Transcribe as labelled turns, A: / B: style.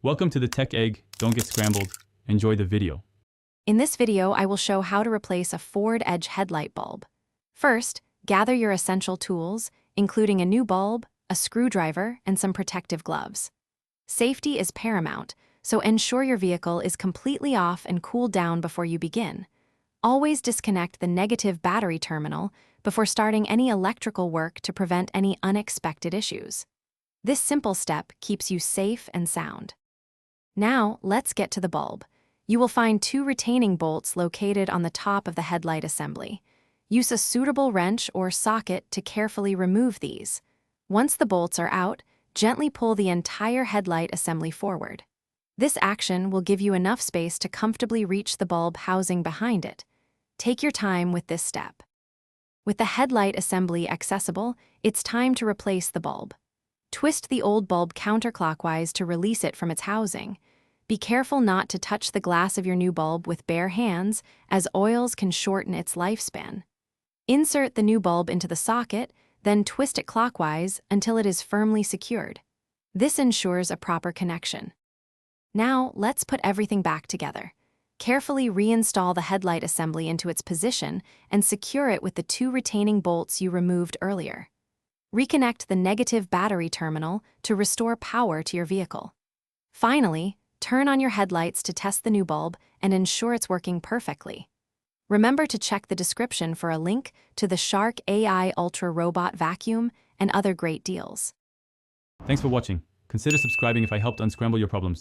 A: Welcome to the Tech Egg. Don't get scrambled. Enjoy the video.
B: In this video, I will show how to replace a forward edge headlight bulb. First, gather your essential tools, including a new bulb, a screwdriver, and some protective gloves. Safety is paramount, so ensure your vehicle is completely off and cooled down before you begin. Always disconnect the negative battery terminal before starting any electrical work to prevent any unexpected issues. This simple step keeps you safe and sound. Now, let's get to the bulb. You will find two retaining bolts located on the top of the headlight assembly. Use a suitable wrench or socket to carefully remove these. Once the bolts are out, gently pull the entire headlight assembly forward. This action will give you enough space to comfortably reach the bulb housing behind it. Take your time with this step. With the headlight assembly accessible, it's time to replace the bulb. Twist the old bulb counterclockwise to release it from its housing. Be careful not to touch the glass of your new bulb with bare hands, as oils can shorten its lifespan. Insert the new bulb into the socket, then twist it clockwise until it is firmly secured. This ensures a proper connection. Now, let's put everything back together. Carefully reinstall the headlight assembly into its position and secure it with the two retaining bolts you removed earlier. Reconnect the negative battery terminal to restore power to your vehicle. Finally, turn on your headlights to test the new bulb and ensure it's working perfectly. Remember to check the description for a link to the Shark AI Ultra Robot Vacuum and other great deals.
A: Thanks for watching. Consider subscribing if I helped unscramble your problems.